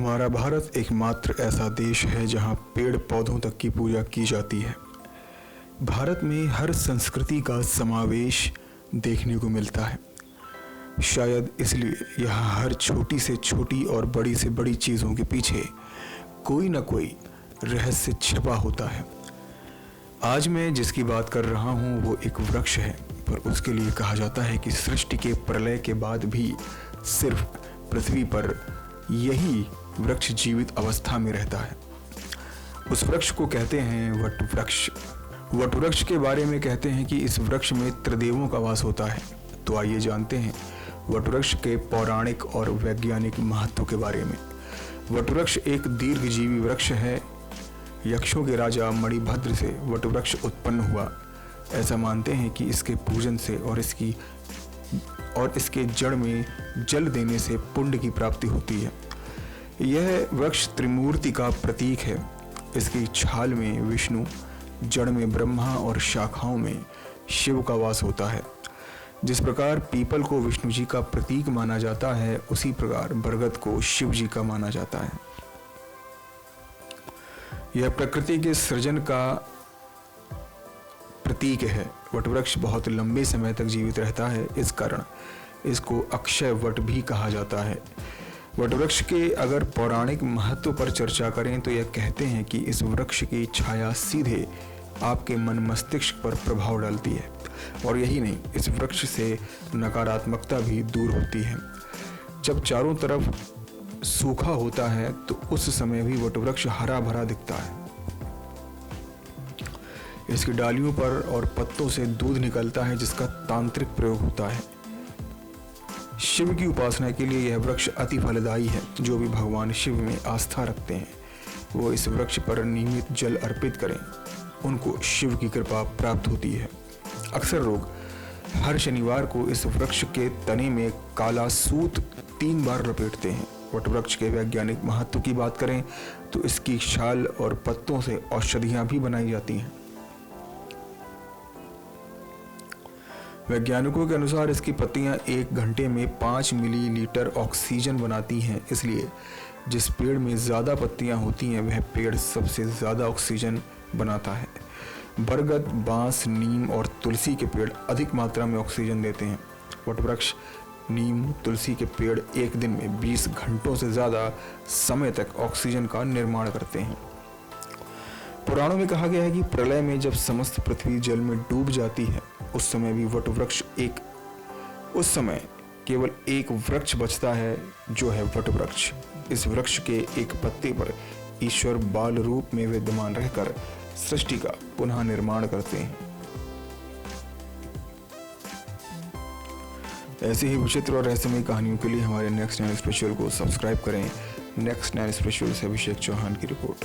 हमारा भारत एकमात्र ऐसा देश है जहां पेड़ पौधों तक की पूजा की जाती है। भारत में हर संस्कृति का समावेश देखने को मिलता है। शायद इसलिए यहाँ हर छोटी से छोटी और बड़ी से बड़ी चीज़ों के पीछे कोई ना कोई रहस्य छिपा होता है। आज मैं जिसकी बात कर रहा हूँ वो एक वृक्ष है, पर उसके लिए कहा जाता है कि सृष्टि के प्रलय के बाद भी सिर्फ पृथ्वी पर यही वृक्ष जीवित अवस्था में रहता है। उस वृक्ष को कहते हैं वट वृक्ष। वट वृक्ष के बारे में कहते हैं कि इस वृक्ष में त्रिदेवों का वास होता है। तो आइए जानते हैं वट वृक्ष के पौराणिक और वैज्ञानिक महत्व के बारे में। वट वृक्ष एक दीर्घजीवी वृक्ष है। यक्षों के राजा मणिभद्र से वट वृक्ष उत्पन्न हुआ। ऐसा मानते हैं कि इसके पूजन से और इसके जड़ में जल देने से पुण्य की प्राप्ति होती है। यह वृक्ष त्रिमूर्ति का प्रतीक है। इसकी छाल में विष्णु, जड़ में ब्रह्मा और शाखाओं में शिव का वास होता है। जिस प्रकार पीपल को विष्णु जी का प्रतीक माना जाता है, उसी प्रकार बरगद को शिव जी का माना जाता है। यह प्रकृति के सृजन का प्रतीक है। वटवृक्ष बहुत लंबे समय तक जीवित रहता है, इस कारण इसको अक्षय वट भी कहा जाता है। वटवृक्ष के अगर पौराणिक महत्व पर चर्चा करें तो यह कहते हैं कि इस वृक्ष की छाया सीधे आपके मन मस्तिष्क पर प्रभाव डालती है, और यही नहीं, इस वृक्ष से नकारात्मकता भी दूर होती है। जब चारों तरफ सूखा होता है तो उस समय भी वटवृक्ष हरा भरा दिखता है। इसकी डालियों पर और पत्तों से दूध निकलता है, जिसका तांत्रिक प्रयोग होता है। शिव की उपासना के लिए यह वृक्ष अति फलदायी है। जो भी भगवान शिव में आस्था रखते हैं वो इस वृक्ष पर नियमित जल अर्पित करें, उनको शिव की कृपा प्राप्त होती है। अक्सर लोग हर शनिवार को इस वृक्ष के तने में काला सूत 3 बार लपेटते हैं। वटवृक्ष के वैज्ञानिक महत्व की बात करें तो इसकी छाल और पत्तों से औषधियां भी बनाई जाती हैं। वैज्ञानिकों के अनुसार इसकी पत्तियां 1 घंटे में 5 मिलीलीटर ऑक्सीजन बनाती हैं। इसलिए जिस पेड़ में ज़्यादा पत्तियां होती हैं वह पेड़ सबसे ज़्यादा ऑक्सीजन बनाता है। बरगद, बांस, नीम और तुलसी के पेड़ अधिक मात्रा में ऑक्सीजन देते हैं। वटवृक्ष, नीम, तुलसी के पेड़ एक दिन में 20 घंटों से ज़्यादा समय तक ऑक्सीजन का निर्माण करते हैं। पुराणों में कहा गया है कि प्रलय में जब समस्त पृथ्वी जल में डूब जाती है, उस समय केवल एक वृक्ष बचता है, जो है वटवृक्ष। इस वृक्ष के एक पत्ते पर ईश्वर बाल रूप में विद्यमान रहकर सृष्टि का पुनः निर्माण करते हैं। ऐसे ही विचित्र और रहस्यमय कहानियों के लिए हमारे नेक्स्ट 9 स्पेशल को सब्सक्राइब करें। नेक्स्ट 9 स्पेशल से अभिषेक चौहान की रिपोर्ट।